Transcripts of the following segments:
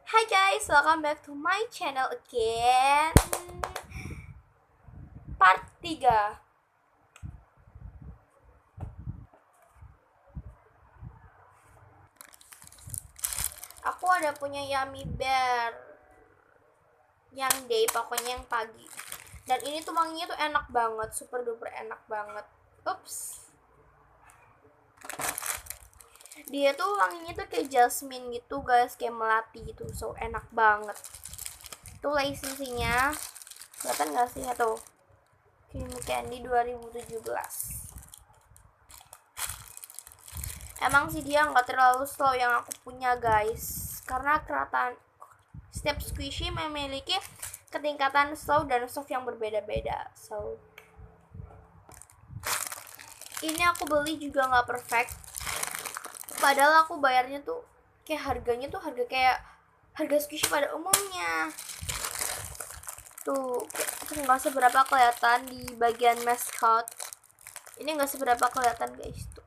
Hi guys, welcome back to my channel again. Part 3. Aku ada punya Yummy Bear yang day, pokoknya yang pagi. Dan ini tuh wanginya tuh enak banget, super duper enak banget. Ups. Dia tuh wanginya tuh kayak jasmine gitu guys, kayak melati gitu. So enak banget. Tuh lisensinya. Kelihatan gak sih? Tuh. Creamy Candy 2017. Emang sih dia nggak terlalu slow yang aku punya guys, karena keratan setiap squishy memiliki ketingkatan slow dan soft yang berbeda-beda. So ini aku beli juga nggak perfect, padahal aku bayarnya tuh kayak harganya tuh kayak harga squishy pada umumnya. Tuh nggak seberapa kelihatan di bagian mascot. Ini nggak seberapa kelihatan guys. Tuh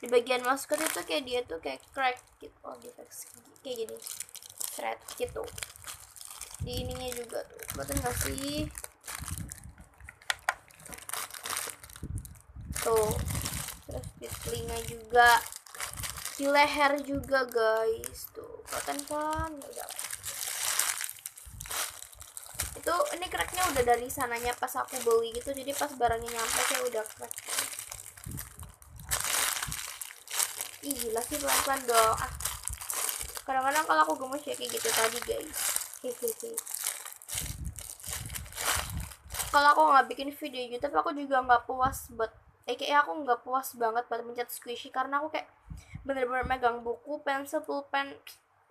di bagian masker itu kayak dia tuh kayak crack gitu. Oh, di kayak gini thread gitu. Di ininya juga tuh, betul nggak sih? Tuh, terus di telinga juga, di leher juga guys. Tuh kelihatan kan? Udah. Itu ini cracknya udah dari sananya pas aku beli gitu, jadi pas barangnya nyampe kayak udah crack. Ih gila sih, pelan-pelan dong. Kadang-kadang kalau aku gemes ya kayak gitu tadi guys. Hehehe. Kalau aku nggak bikin video YouTube, aku juga nggak puas buat kayak aku nggak puas banget buat mencet squishy, karena aku kayak bener-bener megang buku, pensil, pulpen,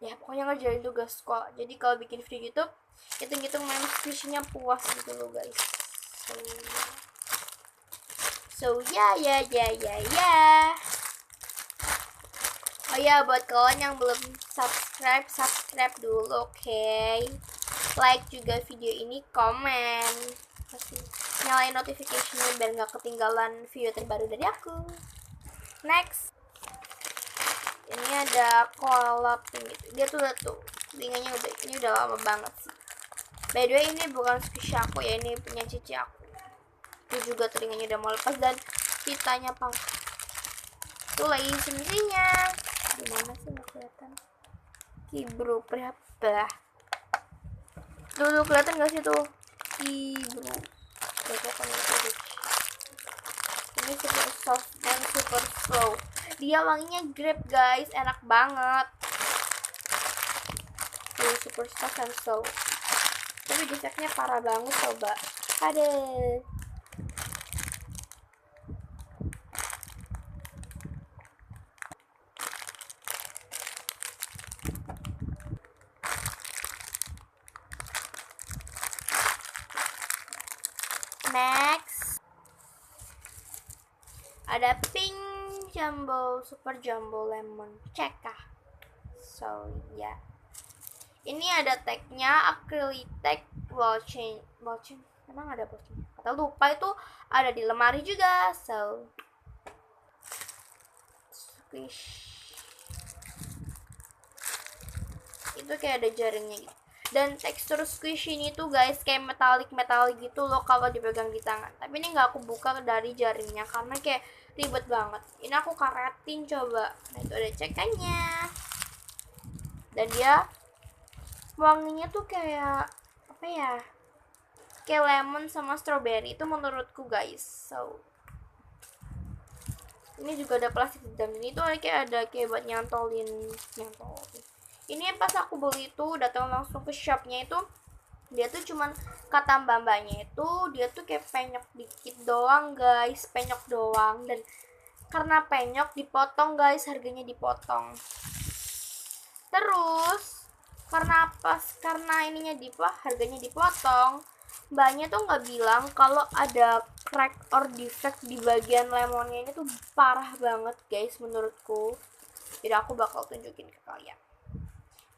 ya pokoknya ngerjain tugas sekolah. Jadi kalau bikin video YouTube, hitung-hitung main squishy-nya puas gitu loh guys. So ya. Oh ya, buat kalian yang belum subscribe dulu, oke? Like juga video ini, komen, nyalain notification-nya biar nggak ketinggalan video terbaru dari aku. Next, ini ada koala pink gitu. Dia tuh udah tuh telinganya ini udah lama banget sih. By the way, ini bukan squishy aku ya, ini punya cici aku. Itu juga telinganya udah mau lepas dan citanya pang. Tuh lagi sendirinya. Gimana sih nggak kelihatan? Kibru berapa? Tuh kelihatan nggak sih tuh? Kibru. Ini super soft and super slow. Dia wanginya grape guys, enak banget. Tuh super soft and slow. Tapi geseknya parah banget coba. Ada. Next, ada pink jumbo, super jumbo lemon cekah. So ya, ini ada tagnya Acrylic wall chain. Emang ada bosnya? Atau lupa, itu ada di lemari juga. So squish. Itu kayak ada jaringnya gitu. Dan tekstur squish ini tuh guys kayak metalik gitu loh kalau dipegang di tangan. Tapi ini nggak aku buka dari jaringnya karena kayak ribet banget. Ini aku karetin coba. Nah itu ada cekannya. Dan dia wanginya tuh kayak apa ya? Kayak lemon sama strawberry itu menurutku guys. So ini juga ada plastik di dalam. Ini tuh kayak ada kayak buat nyantolin. Ini pas aku beli itu datang langsung ke shopnya itu, dia tuh cuman kata mbak-mbaknya itu dia tuh kayak penyok dikit doang guys, penyok doang. Dan karena penyok dipotong guys, harganya dipotong. Terus karena ininya harganya dipotong, mbaknya tuh nggak bilang kalau ada crack or defect di bagian lemonnya. Ini tuh parah banget guys menurutku. Jadi aku bakal tunjukin ke kalian.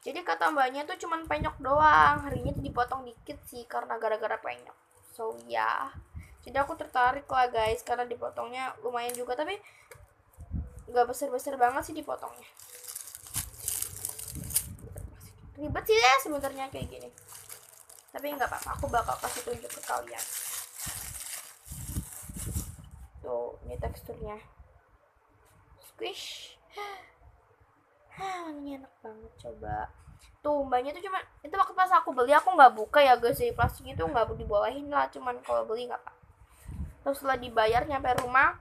Jadi kata mbaknya tuh cuman penyok doang, harganya tuh dipotong dikit sih karena gara-gara penyok. So ya, jadi aku tertarik lah guys karena dipotongnya lumayan juga, tapi nggak besar-besar banget sih dipotongnya. ribet sih ya sebenarnya kayak gini, tapi nggak apa-apa, aku bakal kasih tunjuk ke kalian. Tuh, ini teksturnya squish. Ini enak banget, coba. Tuh, mbaknya tuh cuma itu waktu pas aku beli aku nggak buka ya guys, di plastik itu nggak dibolehin lah, cuman kalau beli nggak apa. Terus setelah dibayar nyampe rumah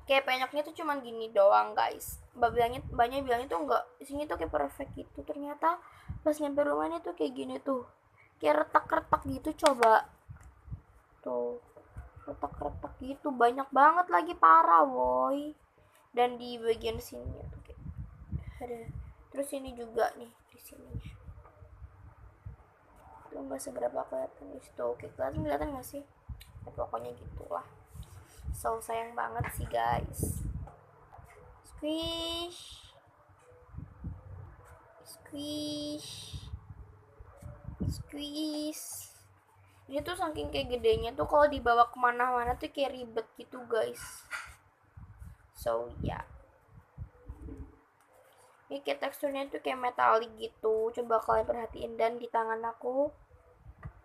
kayak penyoknya tuh cuman gini doang guys. Mbaknya bilangnya tuh enggak, isinya tuh kayak perfect gitu. Ternyata pas nyampe rumahnya tuh kayak gini tuh, kayak retak-retak gitu. Coba tuh, retak-retak gitu, banyak banget lagi, parah woi. Dan di bagian sini tuh kayak ada. Terus ini juga nih di sini tuh nggak seberapa kelihatan itu. Oke, kelihatan nggak sih ya, pokoknya gitulah. So sayang banget sih guys. Squish, squish, squeeze. Ini tuh saking kayak gedenya tuh kalau dibawa kemana-mana tuh kayak ribet gitu guys. So ya, ini kayak teksturnya tuh kayak metalik gitu. Coba kalian perhatiin, dan di tangan aku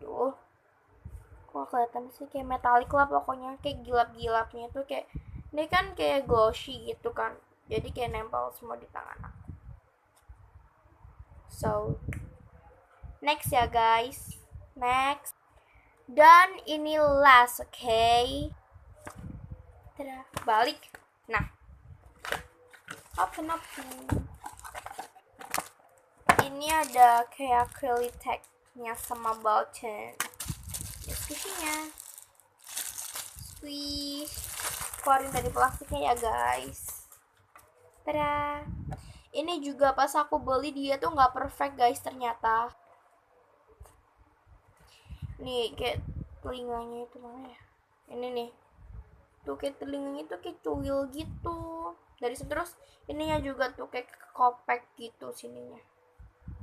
tuh kok kelihatan sih kayak metalik lah pokoknya, kayak gilap-gilapnya tuh kayak ini kan kayak glossy gitu kan, jadi kayak nempel semua di tangan aku. So next ya guys, next, dan ini last. Okay, balik. Nah, open. Ini ada kayak acrylic tag-nya sama button. Squishy-nya, squish. Keluarin dari plastiknya ya guys. Tada. Ini juga pas aku beli dia tuh nggak perfect guys ternyata. Nih kayak telinganya itu mana ya? Ini nih. Tuh kayak telinganya tuh kayak cuil gitu. Dari terus ininya juga tuh kayak kopek gitu sininya.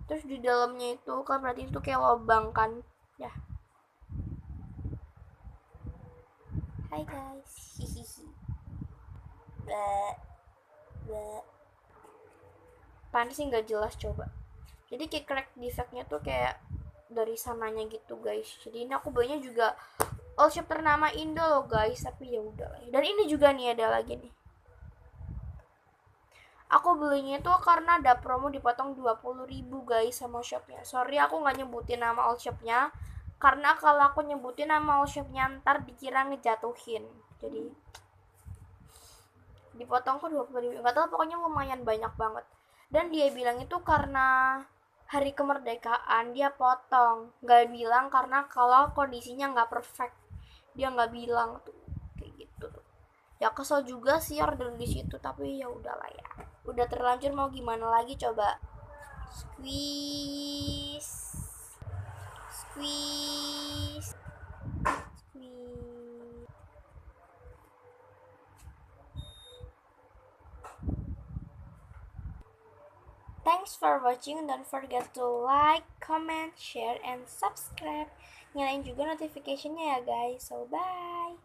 Terus di dalamnya itu kan berarti itu kayak lubang kan? Ya. Hai guys. Hihihi. Panas sih nggak jelas, coba. Jadi kayak crack defectnya tuh kayak dari sananya gitu guys. Jadi ini aku belinya juga all shop ternama Indo loh guys, tapi ya udah lah. Dan ini juga nih ada lagi nih. Aku belinya tuh karena ada promo dipotong 20.000 guys sama shopnya. Sorry aku nggak nyebutin nama all shopnya, karena kalau aku nyebutin nama all shopnya ntar dikira ngejatuhin. Jadi dipotong kok 20.000, nggak tahu, pokoknya lumayan banyak banget. Dan dia bilang itu karena hari kemerdekaan dia potong, nggak bilang karena kalau kondisinya nggak perfect, dia nggak bilang tuh kayak gitu tuh. Ya kesel juga sih order di situ, tapi ya udahlah ya, udah terlanjur mau gimana lagi coba. Squeeze, squeeze, squeeze. Thanks for watching. Don't forget to like, comment, share, and subscribe. Nyalain juga notification-nya ya guys. So bye.